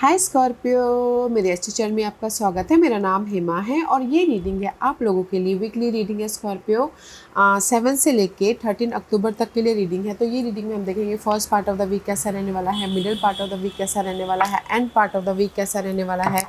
हाय Scorpio, मेरे अच्छे channel में आपका स्वागत है। मेरा नाम हेमा है और ये रीडिंग है आप लोगों के लिए। वीकली रीडिंग है स्कॉर्पियो। 7 से लेके 13 अक्टूबर तक के लिए रीडिंग है। तो ये रीडिंग में हम देखेंगे first part of the week कैसा रहने वाला है, middle part of the week कैसा रहने वाला है, end part of the week कैसा रहने वाला है,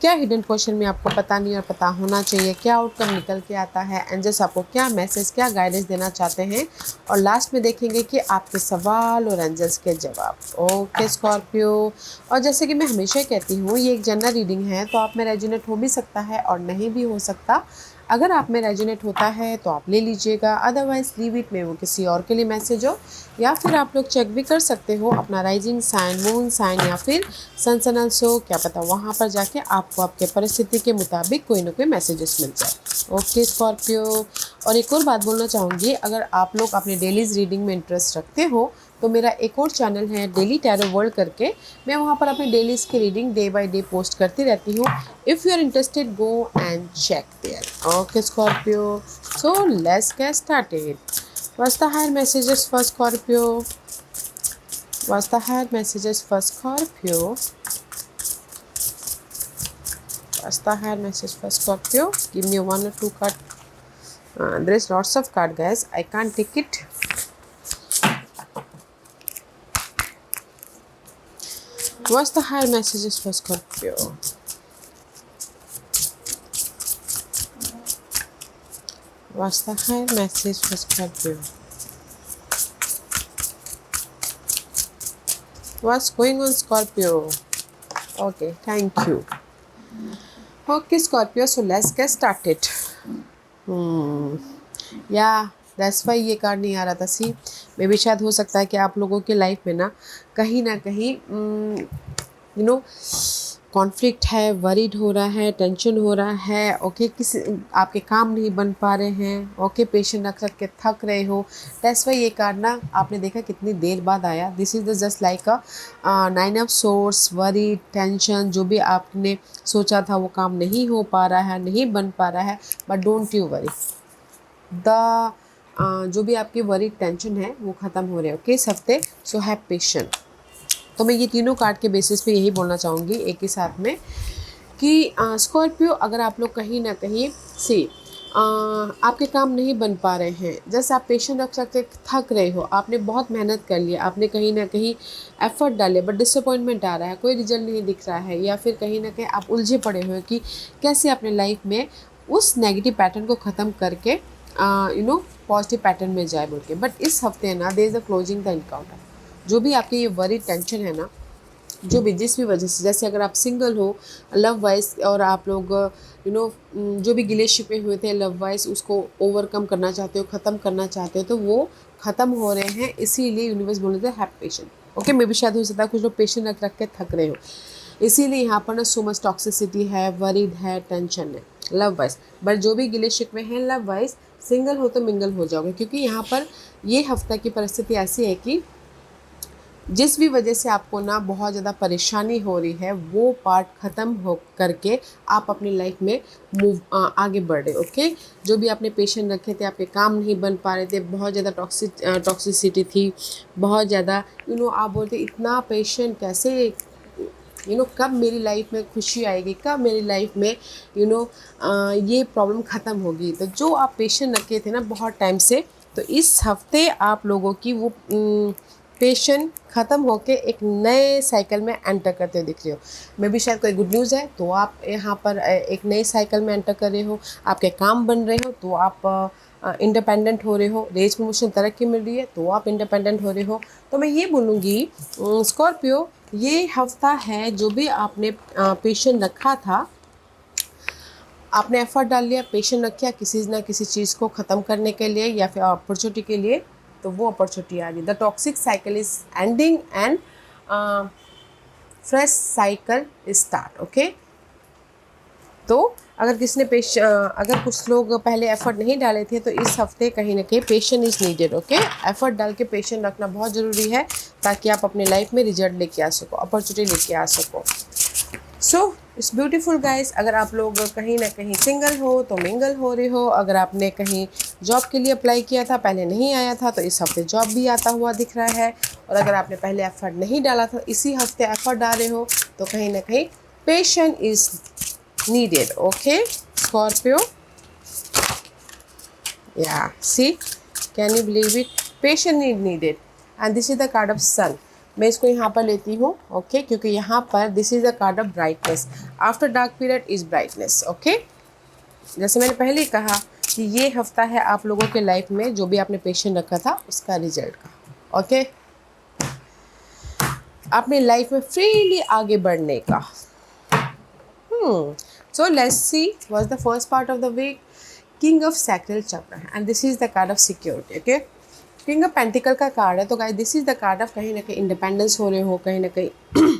क्या हिडन क्वेश्चन में आपको पता नहीं और पता होना चाहिए, क्या आउटकम निकल के आता है, एंजल्स आपको क्या मैसेज, क्या गाइडेंस देना चाहते हैं, और लास्ट में देखेंगे कि आपके सवाल और एंजल्स के जवाब। ओके स्कॉर्पियो, और जैसे कि मैं हमेशा कहती हूँ ये एक जनरल रीडिंग है, तो आप में रेजोनेट हो भी सकता है और नहीं भी हो सकता। अगर आप में रेजोनेट होता है तो आप ले लीजिएगा, अदरवाइज लीव इट में वो किसी और के लिए मैसेज हो। या फिर आप लोग चेक भी कर सकते हो अपना राइजिंग साइन, मून साइन या फिर सन सन अल्सो, क्या पता वहाँ पर जाके आपको आपके परिस्थिति के मुताबिक कोई ना कोई मैसेजेस मिल जाए। ओके स्कॉर्पियो, और एक और बात बोलना चाहूँगी, अगर आप लोग अपने डेलीज रीडिंग में इंटरेस्ट रखते हो तो मेरा एक और चैनल है डेली टैरो वर्ल्ड करके, मैं वहाँ पर अपने डेलीज की reading day by day post करती रहती हूँ। If you are interested go and check there. Okay Scorpio, so let's get started. What's the higher messages for Scorpio? What's the higher messages for Scorpio? What's the higher message for Scorpio? Give me one or two card. There is lots of card, guys. I can't take it. What's the higher messages for Scorpio? What's the higher message for Scorpio? What's going on, Scorpio? Okay, thank you. Okay, Scorpio, so let's get started. या that's why ये card नहीं आ रहा था। सी मे भी शायद हो सकता है कि आप लोगों के लाइफ में ना कहीं कॉन्फ्लिक्ट है, वरीड हो रहा है, टेंशन हो रहा है। ओके, किसी आपके काम नहीं बन पा रहे हैं। ओके, पेशेंट रख रख के थक रहे हो। दैट्स वाई ये कार्ड ना आपने देखा कितनी देर बाद आया। This is the just like a 9 of source, worry, tension. जो भी आपने सोचा था वो काम नहीं हो पा रहा है, नहीं बन पा रहा है, बट डोंट यू वरी। जो भी आपकी वरी टेंशन है वो ख़त्म हो रहे हैं। ओके इस हफ्ते, सो हैव पेशेंट। तो मैं ये तीनों कार्ड के बेसिस पे यही बोलना चाहूँगी एक ही साथ में कि स्कॉर्पियो, अगर आप लोग कहीं ना कहीं से आपके काम नहीं बन पा रहे हैं, जैसे आप पेशेंट रख सकते, थक रहे हो, आपने बहुत मेहनत कर लिया, आपने कहीं ना कहीं एफर्ट डाले, बट डिसअपॉइंटमेंट आ रहा है, कोई रिजल्ट नहीं दिख रहा है, या फिर कहीं ना कहीं आप उलझे पड़े हुए कि कैसे अपने लाइफ में उस नेगेटिव पैटर्न को ख़त्म करके पॉजिटिव पैटर्न में जाए बोल के। बट इस हफ्ते ना there is a closing the encounter. जो भी आपकी ये वरी टेंशन है ना, जो भी जिस भी वजह से, जैसे अगर आप सिंगल हो लव वाइज और आप लोग जो भी गिले शिकवे हुए थे लव वाइज, उसको ओवरकम करना चाहते हो, ख़त्म करना चाहते हो, तो वो ख़त्म हो रहे हैं। इसीलिए यूनिवर्स बोल रहे थे हैव पेशेंट। ओके, मे भी शायद हो सकता है कुछ लोग पेशेंट रख रख के थक रहे हो, इसीलिए यहाँ पर ना सो मच टॉक्सिसिटी है, वरीड है, टेंशन है लव वाइज। बट जो भी गिले शिकवे हैं लव वाइज, सिंगल हो तो मिंगल हो जाओगे, क्योंकि यहाँ पर ये हफ्ता की परिस्थिति ऐसी है कि जिस भी वजह से आपको ना बहुत ज़्यादा परेशानी हो रही है, वो पार्ट ख़त्म हो करके आप अपनी लाइफ में आगे बढ़ रहे। ओके, जो भी आपने पेशेंट रखे थे, आपके काम नहीं बन पा रहे थे, बहुत ज़्यादा टॉक्सिसिटी थी, बहुत ज़्यादा आप बोलते इतना पेशेंट कैसे, कब मेरी लाइफ में खुशी आएगी, कब मेरी लाइफ में ये प्रॉब्लम ख़त्म होगी। तो जो आप पेशेंट रखे थे ना बहुत टाइम से, तो इस हफ्ते आप लोगों की वो पेशेंट ख़त्म होके एक नए साइकिल में एंटर करते दिख रहे हो। मे भी शायद कोई गुड न्यूज़ है तो आप यहाँ पर एक नई साइकिल में एंटर कर रहे हो, आपके काम बन रहे हो तो आप इंडिपेंडेंट हो रहे हो, रेज प्रमोशन तरक्की मिल रही है तो आप इंडिपेंडेंट हो रहे हो। तो मैं ये बोलूँगी स्कॉर्पियो, ये हफ्ता है जो भी आपने पेशेंट रखा था, आपने एफर्ट डाल लिया, पेशेंट रखा किसी ना किसी चीज़ को ख़त्म करने के लिए या फिर अपॉर्चुनिटी के लिए, तो वो अपॉर्चुनिटी आ गई। The toxic cycle is ending and fresh cycle start. Okay, तो अगर किसी ने अगर कुछ लोग पहले एफर्ट नहीं डाले थे, तो इस हफ्ते कहीं ना कहीं patient is needed. Okay, effort डाल के पेशेंट रखना बहुत ज़रूरी है, ताकि आप अपने लाइफ में रिजल्ट लेके आ सको, अपॉर्चुनिटी लेके आ सको। So it's beautiful guys. अगर आप लोग कहीं ना कहीं सिंगल हो तो मिंगल हो रहे हो, अगर आपने कहीं जॉब के लिए अप्लाई किया था, पहले नहीं आया था, तो इस हफ्ते जॉब भी आता हुआ दिख रहा है। और अगर आपने पहले एफर्ट नहीं डाला था, इसी हफ्ते एफर्ट डाल रहे हो, तो कहीं ना कहीं patience is needed. Okay Scorpio, या see, can you believe it, patience is needed and this is the card of sun. मैं इसको यहाँ पर लेती हूँ ओके, क्योंकि यहाँ पर this is the card of brightness. After dark period is brightness. Okay, जैसे मैंने पहले ही कहा कि ये हफ्ता है आप लोगों के लाइफ में जो भी आपने पेशेंस रखा था उसका रिजल्ट का। ओके, अपने लाइफ में फ्रीली आगे बढ़ने का। So let's see what's the first part of the week. King of sacral chakra and this is the card of security. Okay, king of pentacle का कार्ड है, तो guys this is the card of कहीं ना कहीं independence हो रहे हो, कहीं ना कहीं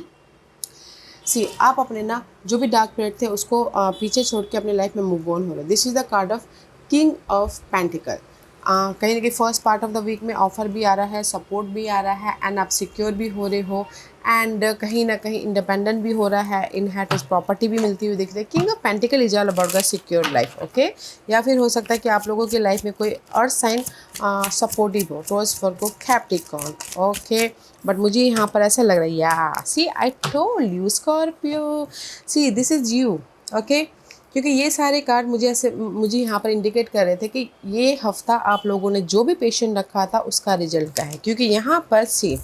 सी आप अपने ना जो भी डार्क पीरियड थे उसको पीछे छोड़ के अपने लाइफ में मूव ऑन हो रहे हो। This is the card of king of pentacle. कहीं ना कहीं first part of the week में ऑफर भी आ रहा है, सपोर्ट भी आ रहा है, एंड आप सिक्योर भी हो रहे हो, एंड कहीं ना कहीं इंडिपेंडेंट भी हो रहा है, इनहेरिटेंस प्रॉपर्टी भी मिलती हुई दिख रही है। King of pentacle is all about the secure life. Okay, या फिर हो सकता है कि आप लोगों की लाइफ में कोई अर्थ साइन सपोर्टिव हो, Taurus, Virgo, Capricorn. Okay, but मुझे यहाँ पर ऐसा लग रहा है, या see I told you Scorpio, see this is you. Okay, क्योंकि ये सारे कार्ड मुझे यहाँ पर इंडिकेट कर रहे थे कि ये हफ्ता आप लोगों ने जो भी पेशेंट रखा था उसका रिजल्ट क्या है। क्योंकि यहाँ पर सी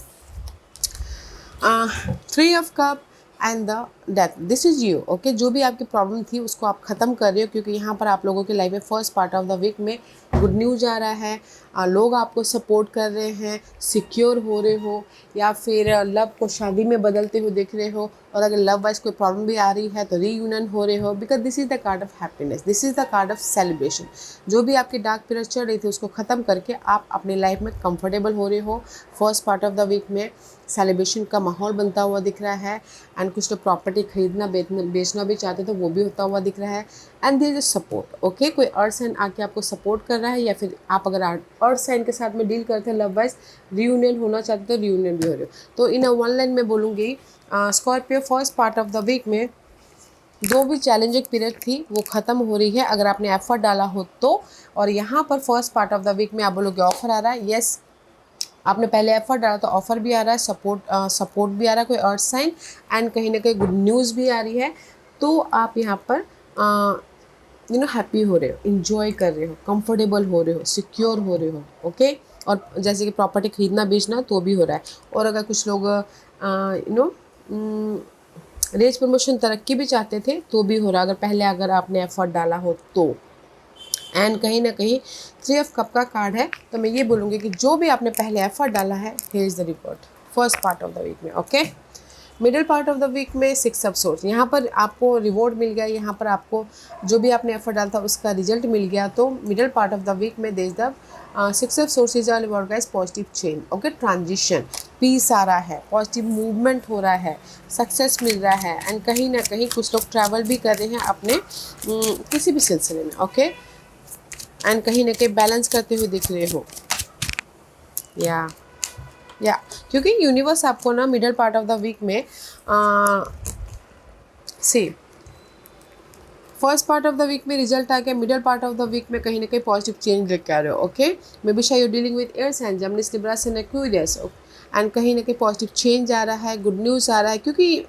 3 of cup and the death, this is you. Okay, जो भी आपकी प्रॉब्लम थी उसको आप ख़त्म कर रहे हो, क्योंकि यहाँ पर आप लोगों की लाइफ में first part of the week में गुड न्यूज़ आ रहा है। लोग आपको सपोर्ट कर रहे हैं, सिक्योर हो रहे हो, या फिर लव को शादी में बदलते हुए देख रहे हो। और अगर लव वाइज कोई प्रॉब्लम भी आ रही है तो रीयूनियन हो रहे हो, because this is the card of happiness, this is the card of celebration. जो भी आपकी डार्क पीरियड चल रही थी उसको ख़त्म करके आप अपनी लाइफ में कंफर्टेबल हो रहे हो। First part of the week में सेलिब्रेशन का माहौल बनता हुआ दिख रहा है, एंड कुछ लोग प्रॉपर्टी खरीदना बेचना भी चाहते तो वो भी होता हुआ दिख रहा है। And there is support. Okay, कोई अर्थ साइन आके आपको सपोर्ट कर रहा है, या फिर आप अगर अर्थ साइन के साथ में डील करते हैं, लव वाइज रीयूनियन होना चाहते तो रीयूनियन भी हो रहे हो। तो इन वन लाइन में बोलूँगी, Scorpio first part of the week में जो भी चैलेंजिंग पीरियड थी वो ख़त्म हो रही है अगर आपने एफर्ट डाला हो तो। और यहाँ पर first part of the week में आप बोलोगे ऑफर आ रहा है, यस आपने पहले एफर्ट डाला तो ऑफर भी आ रहा है, सपोर्ट भी आ रहा है, कोई अर्थ साइन, एंड कहीं ना कहीं गुड न्यूज़ भी आ रही है। तो आप यहाँ पर हैप्पी हो रहे हो, इंजॉय कर रहे हो, कंफर्टेबल हो रहे हो, सिक्योर हो रहे हो। ओके, और जैसे कि प्रॉपर्टी खरीदना बेचना तो भी हो रहा है। और अगर कुछ लोग रेज प्रमोशन तरक्की भी चाहते थे तो भी हो रहा है, अगर आपने एफर्ट डाला हो तो। एंड कहीं ना कहीं 3 ऑफ कप का कार्ड है, तो मैं ये बोलूँगी कि जो भी आपने पहले एफर्ट डाला है, here is the report first part of the week में। Okay, middle part of the week में 6 ऑफ सोर्स, यहाँ पर आपको रिवॉर्ड मिल गया, यहाँ पर आपको जो भी आपने एफर्ट डाला था उसका रिजल्ट मिल गया। तो middle part of the week में देश the 6 of swords is all about guys positive change. Okay, transition, peace आ रहा है, पॉजिटिव मूवमेंट हो रहा है, सक्सेस मिल रहा है, एंड कहीं ना कहीं कुछ लोग ट्रैवल भी कर रहे हैं अपने किसी भी सिलसिले में। ओके, एंड कहीं ना कहीं बैलेंस करते हुए दिख रहे हो, या क्योंकि यूनिवर्स आपको ना middle part of the week में से first part of the week में रिजल्ट आ गया, middle part of the week में कहीं ना कहीं पॉजिटिव चेंज लेके आ रहे हो। ओके, मे बी शायद you dealing with air sign, Gemini, Libra, and Aquarius, and कहीं ना कहीं पॉजिटिव चेंज आ रहा है, गुड न्यूज़ आ रहा है, क्योंकि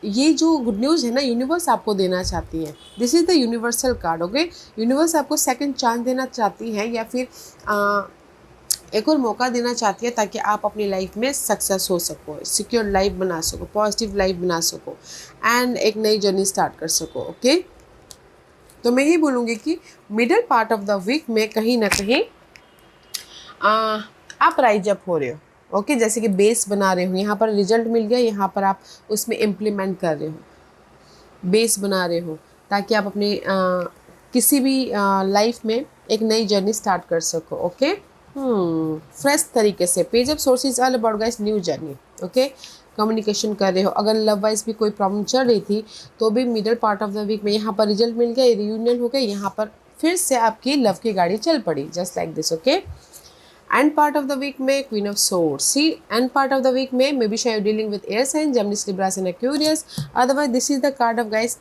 ये जो गुड न्यूज़ है ना यूनिवर्स आपको देना चाहती है। This is the universal card. Okay, universe आपको सेकंड चांस देना चाहती है, या फिर एक और मौका देना चाहती है, ताकि आप अपनी लाइफ में सक्सेस हो सको, सिक्योर लाइफ बना सको, पॉजिटिव लाइफ बना सको, एंड एक नई जर्नी स्टार्ट कर सको। ओके, तो मैं ये बोलूँगी कि middle part of the week में कहीं ना कहीं आप राइज अप हो रहे हो। ओके, जैसे कि बेस बना रहे हो, यहाँ पर रिजल्ट मिल गया, यहाँ पर आप उसमें इम्प्लीमेंट कर रहे हो, बेस बना रहे हो, ताकि आप अपने किसी भी लाइफ में एक नई जर्नी स्टार्ट कर सको। ओके, फ्रेश तरीके से। Page of sources all about guys new journey. Okay, communication कर रहे हो, अगर लव वाइज भी कोई प्रॉब्लम चल रही थी तो भी middle part of the week में यहाँ पर रिजल्ट मिल गया, रियूनियन हो गया, यहाँ पर फिर से आपकी लव की गाड़ी चल पड़ी, just like this. Okay, and part of the week में queen of swords, see end part of the week में मे बी शायद dealing with air sign, Gemini, Libra and Aquarius. Otherwise this is the card of guys,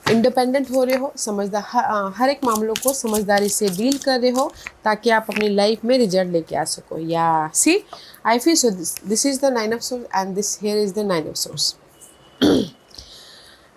independent हो रहे हो, समझदार, हर एक मामलों को समझदारी से डील कर रहे हो ताकि आप अपनी लाइफ में रिजल्ट लेके आ सको। या see I feel so this is the nine of swords and this here is the nine of swords.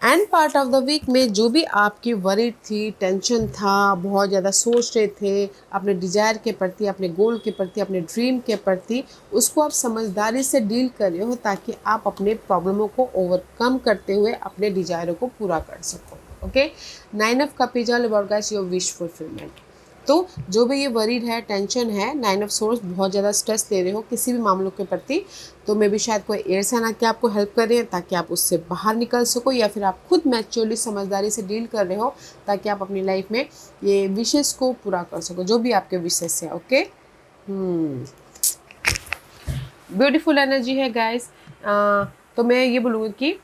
End part of the week में जो भी आपकी वरी थी, टेंशन था, बहुत ज़्यादा सोच रहे थे अपने डिज़ायर के प्रति, अपने गोल के प्रति, अपने ड्रीम के प्रति, उसको आप समझदारी से डील कर रहे हो ताकि आप अपने प्रॉब्लमों को ओवरकम करते हुए अपने डिज़ायरों को पूरा कर सको। Okay, nine of cup is all about guys your wish fulfilment. तो जो भी ये वरीड है, टेंशन है, नाइन ऑफ सोर्स, बहुत ज़्यादा स्ट्रेस ले रहे हो किसी भी मामलों के प्रति, तो मे भी शायद कोई एयर साइन आके आपको हेल्प कर रहे हैं ताकि आप उससे बाहर निकल सको, या फिर आप खुद मैच्योरली समझदारी से डील कर रहे हो ताकि आप अपनी लाइफ में ये विशेष को पूरा कर सको, जो भी आपके विशेष है। ओके, ब्यूटीफुल एनर्जी है गाइस। तो मैं ये बोलूँगी कि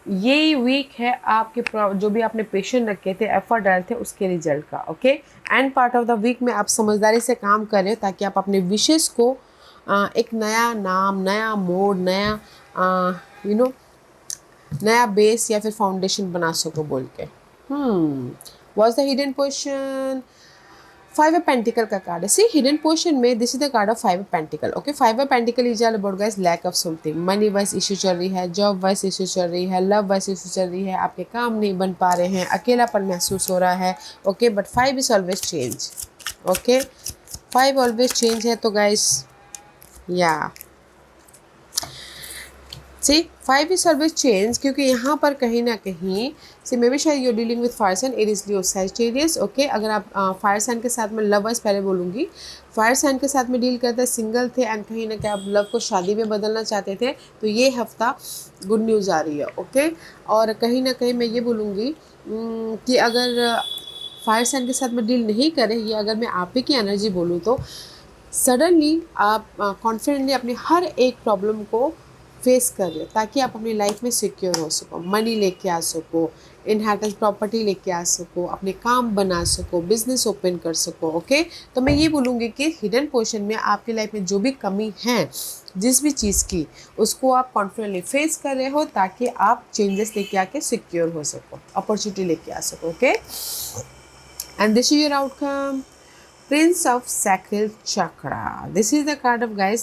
ये वीक है आपके जो भी आपने पेशेंट रखे थे, एफर्ट डाले थे, उसके रिजल्ट का। Okay, and part of the week में आप समझदारी से काम कर रहे हो ताकि आप अपने विशेष को एक नया नाम, नया मोड, नया नया बेस या फिर फाउंडेशन बना सको बोल के। What's the hidden position? Five of pentacle का कार्ड है। सी हिडन पोर्शन में this is the card of five of pentacle. Okay, five of pentacle is all about guys lack of something, money wise issue चल रही है, job wise issue चल रही है, love wise issue चल रही है, आपके काम नहीं बन पा रहे हैं, अकेलापन महसूस हो रहा है। Okay, but five is always change. Okay, five always change है। तो गाइस या see five is always change, क्योंकि यहाँ पर कहीं ना कहीं से मे बी शायद you dealing with fire sign, Aries, Leo, Sagittarius. Okay, अगर आप फायर साइन के साथ में लव वाइज पहले बोलूँगी, फायर साइन के साथ में डील करते सिंगल थे एंड कहीं ना कहीं आप लव को शादी में बदलना चाहते थे, तो ये हफ्ता गुड न्यूज़ आ रही है। ओके, और कहीं ना कहीं मैं ये बोलूँगी कि अगर फायर साइन के साथ में डील नहीं करें, ये अगर मैं आप ही की एनर्जी बोलूँ तो सडनली आप कॉन्फिडेंटली अपनी हर एक प्रॉब्लम को फेस कर रहे हो ताकि आप अपनी लाइफ में सिक्योर हो सको, मनी लेके आ सको, इनहेरिटेंस प्रॉपर्टी लेके आ सको, अपने काम बना सको, बिजनेस ओपन कर सको। ओके, तो मैं ये बोलूँगी कि हिडन पोर्शन में आपकी लाइफ में जो भी कमी है, जिस भी चीज़ की, उसको आप कॉन्फिडेंटली फेस कर रहे हो ताकि आप चेंजेस लेके आके सिक्योर हो सको, अपॉर्चुनिटी लेके आ सको। Okay, and this is your outcome, Prince of Sacral Chakra. This is the card of guys,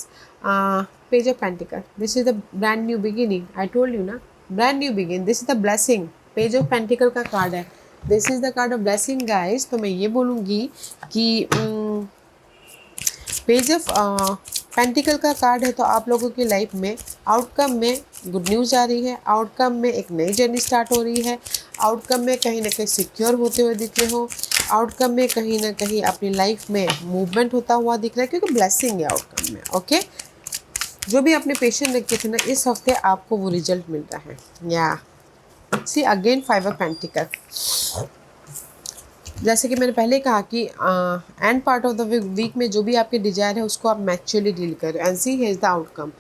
Page of Pentacle. This is the brand new beginning. I told you ना, brand new begin. This is the blessing. Page of Pentacle का card है. This is the card of blessing guys. तो मैं ये बोलूँगी कि page of pentacle का card है, तो आप लोगों की लाइफ में आउटकम में गुड न्यूज़ आ रही है, आउटकम में एक नई जर्नी स्टार्ट हो रही है, आउटकम में कहीं ना कहीं सिक्योर होते हुए दिख रहे हो, आउटकम में कहीं ना कहीं अपनी लाइफ में मूवमेंट होता हुआ दिख रहा है, क्योंकि ब्लेसिंग है आउटकम में। ओके, जो भी अपने पेशेंट रखे थे ना, इस हफ्ते आपको वो रिजल्ट मिल रहा है। या see again five of pentacle, जैसे कि मैंने पहले कहा कि and part of the week में जो भी आपके डिजायर है उसको आप मैच्योरली डील करें and see here is the outcome.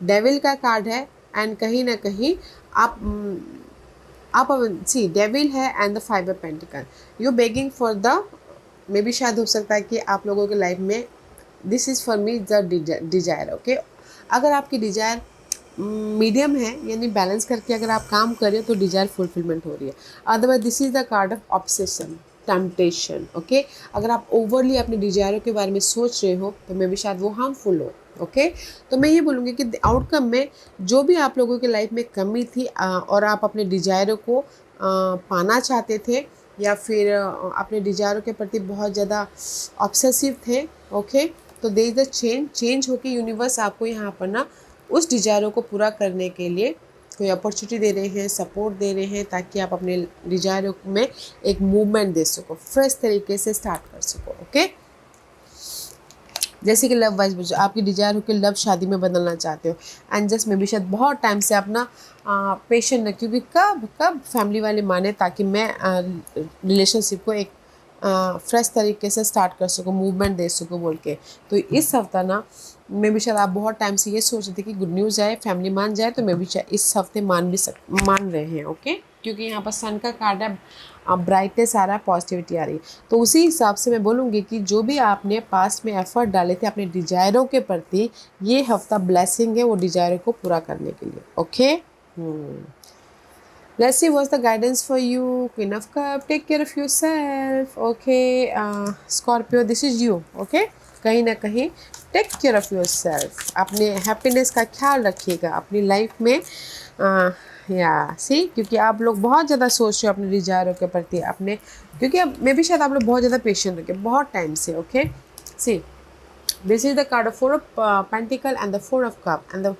Devil का कार्ड है एंड कहीं ना कहीं आप सी डेविल है and the five of pentacle, you begging for the, may be शायद हो सकता है कि आप लोगों की लाइफ में this is for me the desire. Okay, अगर आपकी डिजायर मीडियम है, यानी बैलेंस करके अगर आप काम कर रहे हो तो डिजायर फुलफिलमेंट हो रही है। Otherwise this is the card of obsession, temptation. Okay, अगर आप ओवरली अपने डिजायरों के बारे में सोच रहे हो तो मे बी शायद वो हार्मफुल हो। ओके, तो मैं ये बोलूँगी कि आउटकम में जो भी आप लोगों की लाइफ में कमी थी और आप अपने डिजायरों को पाना चाहते थे या फिर अपने डिजायरों के प्रति बहुत ज़्यादा ऑब्सेसिव थे। ओके, तो देयर इज द चेंज होके यूनिवर्स आपको यहाँ पर ना उस डिजायरों को पूरा करने के लिए कोई अपॉर्चुनिटी दे रहे हैं, सपोर्ट दे रहे हैं ताकि आप अपने डिजायरों में एक मूवमेंट दे सको, फ्रेश तरीके से स्टार्ट कर सको। ओके, जैसे कि लव वाइज आपकी डिजायर हो कि लव शादी में बदलना चाहते हो एंड जस्ट में भी शायद बहुत टाइम से अपना पेशेंट रखी, क्योंकि कब फैमिली वाले माने ताकि मैं रिलेशनशिप को एक फ्रेश तरीके से स्टार्ट कर सकूँ, मूवमेंट दे सकूँ बोल के। तो इस हफ्ता ना मे भी शायद आप बहुत टाइम से ये सोच रहे थे कि गुड न्यूज़ आए, फैमिली मान जाए, तो मे भी शायद इस हफ्ते मान रहे हैं। ओके, क्योंकि यहाँ पर सन का कार्ड है, ब्राइटनेस आ रहा है, पॉजिटिविटी आ रही है। तो उसी हिसाब से मैं बोलूँगी कि जो भी आपने पास्ट में एफर्ट डाले थे अपने डिजायरों के प्रति, ये हफ्ता ब्लेसिंग है वो डिजायरों को पूरा करने के लिए। Okay, let's see what's the guidance for you. Queen of Cup, take care of yourself. Okay, Scorpio, this is you. Okay, कहीं ना कहीं take care of yourself, अपने हैप्पीनेस का ख्याल रखिएगा अपनी लाइफ में। या सी, क्योंकि आप लोग बहुत ज़्यादा सोच रहे हो अपने डिजायरों के प्रति, अपने, क्योंकि अब मे भी शायद आप लोग बहुत ज़्यादा पेशेंट रखे बहुत टाइम से। Okay, see, this is the card of 4 of Pentacle and the 4 of Cup and the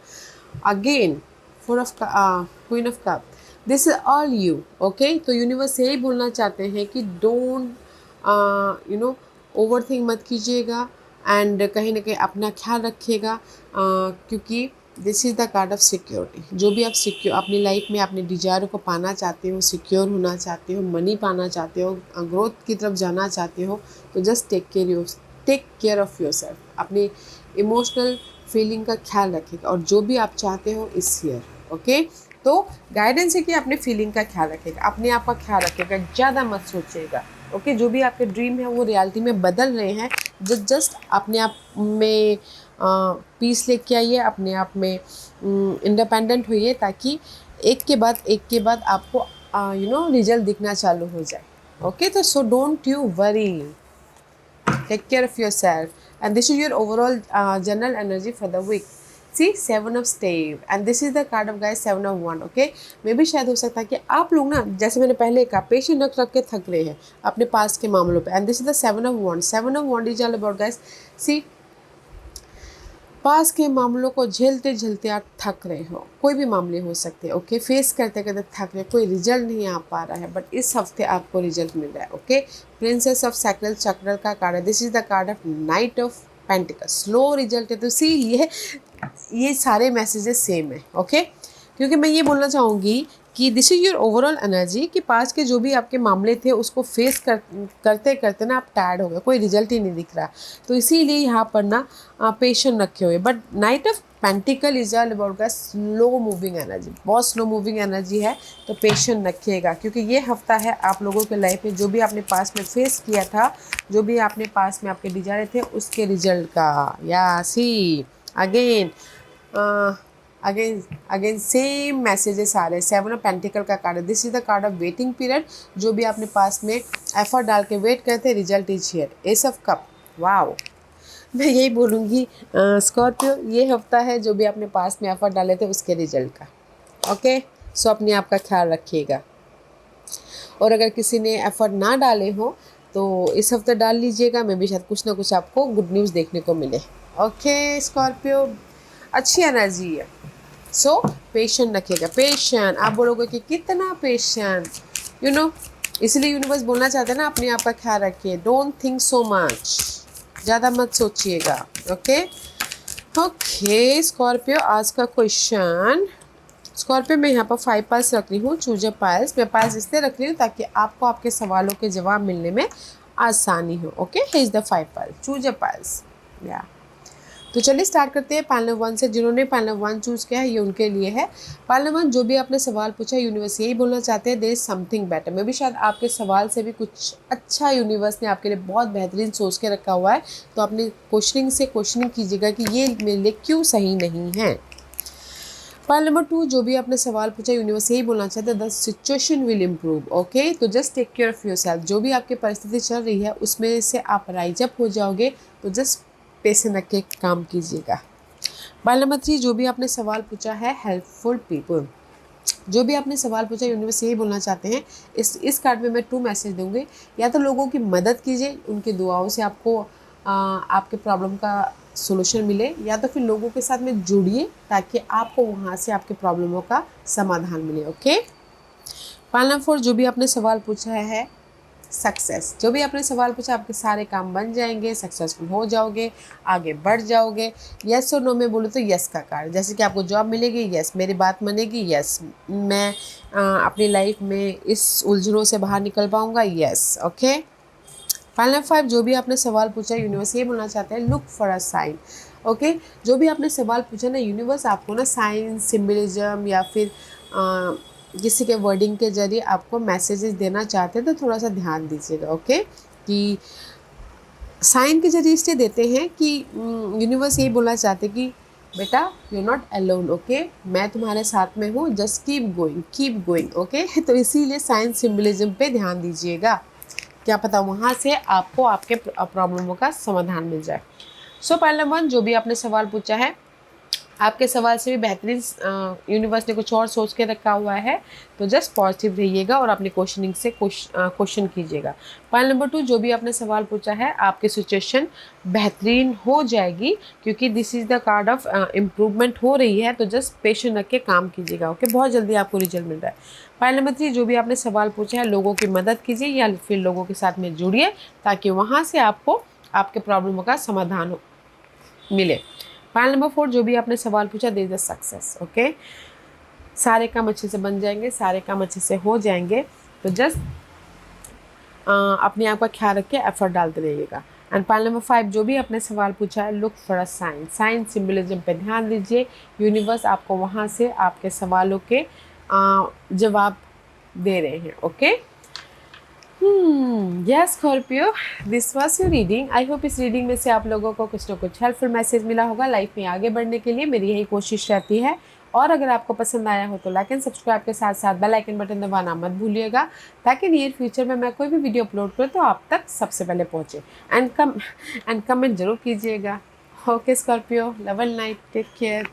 again 4 of Queen of Cup. This is all you. Okay, तो यूनिवर्स यही बोलना चाहते हैं कि डोंट ओवर थिंक मत कीजिएगा एंड कहीं ना कहीं अपना ख्याल रखिएगा, क्योंकि this is the card of security. जो भी आप सिक्योर अपनी लाइफ में अपने डिजायरों को पाना चाहते हो, सिक्योर होना चाहते हो, मनी पाना चाहते हो, ग्रोथ की तरफ जाना चाहते हो, तो just take care of yourself, अपनी इमोशनल फीलिंग का ख्याल रखिएगा और जो भी आप चाहते हो इस ईयर। ओके, तो गाइडेंस है कि अपने फीलिंग का ख्याल रखिएगा, अपने आप का ख्याल रखिएगा, ज़्यादा मत सोचिएगा। ओके, जो भी आपके ड्रीम है वो रियलिटी में बदल रहे हैं, जस्ट अपने आप में पीस लेके आइए, अपने आप में इंडिपेंडेंट होइए, ताकि एक के बाद आपको रिजल्ट दिखना चालू हो जाए। ओके, तो so don't you worry, take care of yourself, and this is your overall general energy for the week. See, 7 of stave and this is the card of guys 7 of wand. Okay, मे भी शायद हो सकता है कि आप लोग ना, जैसे मैंने पहले कहा, पेशेंट रख के थक रहे हैं अपने पास के मामलों पे, and this is the 7 of wand. 7 of wand is all about guys, see, पास के मामलों को झेलते झेलते आप थक रहे हो, कोई भी मामले हो सकते हैं। ओके, फेस करते करते थक रहे, कोई रिजल्ट नहीं आ पा रहा है, बट इस हफ्ते आपको रिजल्ट मिल रहा है। ओके, प्रिंसेस ऑफ सैक्रल चक्र का कार्ड है, this is the card of night of pentacle, slow result है। तो इसीलिए ये सारे मैसेजेस सेम है। ओके, क्योंकि मैं ये बोलना चाहूँगी कि this is your overall energy, कि पास के जो भी आपके मामले थे उसको फेस करते करते ना आप टायर्ड हो गए, कोई रिजल्ट ही नहीं दिख रहा, तो इसीलिए यहाँ पर ना पेशेंट रखे हुए। But night of pentacle is all about का स्लो मूविंग एनर्जी, बहुत स्लो मूविंग एनर्जी है, तो पेशेंट रखिएगा, क्योंकि ये हफ्ता है आप लोगों के लाइफ में जो भी आपने पास में फेस किया था, जो भी आपने पास में आपके डिजायर थे उसके रिजल्ट का। या सी, अगेन सेम मैसेजेस आ रहे हैं। 7 ऑफ पेंटिकल का कार्ड है, this is the card of waiting period, जो भी आपने पास में एफर्ट डाल के वेट करते, result is here. S of cup, wow, मैं यही बोलूँगी स्कॉर्पियो, ये हफ्ता है जो भी आपने पास में एफर्ट डाले थे उसके रिजल्ट का। ओके, सो अपने आप का ख्याल रखिएगा, और अगर किसी ने एफर्ट ना डाले हो तो इस हफ्ते डाल लीजिएगा, मैं भी शायद कुछ ना कुछ आपको गुड न्यूज़ देखने को मिले। ओके स्कॉर्पियो, अच्छी एनर्जी है, सो पेशेंट रखिएगा। पेशेंट, आप बोलोगे कि कितना पेशेंट, इसलिए यूनिवर्स बोलना चाहते हैं ना, अपने आप का ख्याल रखिए, डोंट थिंक सो मच, ज़्यादा मत सोचिएगा। ओके स्कॉर्पियो, आज का क्वेश्चन, स्कॉर्पियो मैं यहाँ पर 5 पाइल्स रख रही हूँ, चूज अ पाइल्स। मैं पाइल्स इसलिए रख रही हूँ ताकि आपको आपके सवालों के जवाब मिलने में आसानी हो। Okay, here is the 5 piles, choose a piles. या तो चलिए स्टार्ट करते हैं पैनल 1 से। जिन्होंने पैनल 1 चूज़ किया है ये उनके लिए है। पैनल 1, जो भी आपने सवाल पूछा, यूनिवर्स यही बोलना चाहते हैं, देयर इज समथिंग बेटर। मे भी शायद आपके सवाल से भी कुछ अच्छा यूनिवर्स ने आपके लिए बहुत बेहतरीन सोच के रखा हुआ है, तो अपनी क्वेश्चनिंग कीजिएगा कि ये मेरे लिए क्यों सही नहीं है। पॉइंट नंबर 2, जो भी आपने सवाल पूछा, यूनिवर्स यही बोलना चाहते हैं, the situation will improve. Okay, तो just take care of yourself, जो भी आपकी परिस्थिति चल रही है उसमें से आप राइज अप हो जाओगे, तो जस्ट पैसे रख के काम कीजिएगा। पॉइंट नंबर 3, जो भी आपने सवाल पूछा है, हेल्पफुल पीपल, जो भी आपने सवाल पूछा, यूनिवर्स यही बोलना चाहते हैं। इस कार्ड में मैं 2 मैसेज दूंगी, या तो लोगों की मदद कीजिए, उनकी दुआओं से आपको आपके प्रॉब्लम का सोल्यूशन मिले, या तो फिर लोगों के साथ में जुड़िए ताकि आपको वहाँ से आपके प्रॉब्लमों का समाधान मिले। ओके, पॉइंट नंबर 4, जो भी आपने सवाल पूछा है, सक्सेस, जो भी आपने सवाल पूछा, आपके सारे काम बन जाएंगे, सक्सेसफुल हो जाओगे, आगे बढ़ जाओगे। यस और नो में बोलो तो यस का कार्ड, जैसे कि आपको जॉब मिलेगी, यस, मेरी बात मानेगी, यस, मैं अपनी लाइफ में इस उलझनों से बाहर निकल पाऊँगा, यस। ओके, फाइनल 5, जो भी आपने सवाल पूछा, यूनिवर्स ये बोलना चाहते हैं, look for a sign. Okay, जो भी आपने सवाल पूछा ना, यूनिवर्स आपको ना साइन, सिम्बलिज्म या फिर किसी के वर्डिंग के जरिए आपको मैसेजेस देना चाहते हैं तो थोड़ा सा ध्यान दीजिएगा। ओके, कि साइन के जरिए इसलिए देते हैं कि यूनिवर्स यही बोलना चाहते हैं कि बेटा यू नॉट अलोन, ओके, मैं तुम्हारे साथ में हूँ, जस्ट कीप गोइंग, ओके। तो इसीलिए साइन सिम्बलिज्म पे ध्यान दीजिएगा, क्या पता वहाँ से आपको आपके प्रॉब्लमों का समाधान मिल जाए। सो पहला वन, जो भी आपने सवाल पूछा है, आपके सवाल से भी बेहतरीन यूनिवर्स ने कुछ और सोच के रखा हुआ है, तो जस्ट पॉजिटिव रहिएगा और अपनी क्वेश्चनिंग से क्वेश्चन कीजिएगा। पॉइंट नंबर 2, जो भी आपने सवाल पूछा है, आपकी सिचुएशन बेहतरीन हो जाएगी, क्योंकि this is the card of improvement हो रही है, तो जस्ट पेशेंट रख के काम कीजिएगा। ओके, बहुत जल्दी आपको रिजल्ट मिल रहा है। पॉइंट नंबर 3, जो भी आपने सवाल पूछा है, लोगों की मदद कीजिए या फिर लोगों के साथ में जुड़िए, ताकि वहाँ से आपको आपके प्रॉब्लमों का समाधान मिले। पॉइंट नंबर 4, जो भी आपने सवाल पूछा, there is a success. Okay, सारे काम अच्छे से बन जाएंगे, सारे काम अच्छे से हो जाएंगे, तो जस्ट अपने आप का ख्याल रख के एफर्ट डालते रहिएगा। एंड पॉइंट नंबर 5, जो भी आपने सवाल पूछा है, look for a sign symbolism पे ध्यान दीजिए। यूनिवर्स आपको वहाँ से आपके सवालों के जवाब दे रहे हैं। Okay, yes Scorpio, this was your reading. I hope इस रीडिंग में से आप लोगों को कुछ ना कुछ हेल्पफुल मैसेज मिला होगा। लाइफ में आगे बढ़ने के लिए मेरी यही कोशिश रहती है। और अगर आपको पसंद आया हो तो लाइक एंड सब्सक्राइब के साथ साथ बेल आइकन बटन दबाना मत भूलिएगा, ताकि नियर फ्यूचर में मैं कोई भी वीडियो अपलोड करूँ तो आप तक सबसे पहले पहुँचे। एंड कमेंट जरूर कीजिएगा। Okay Scorpio, love and light, take care.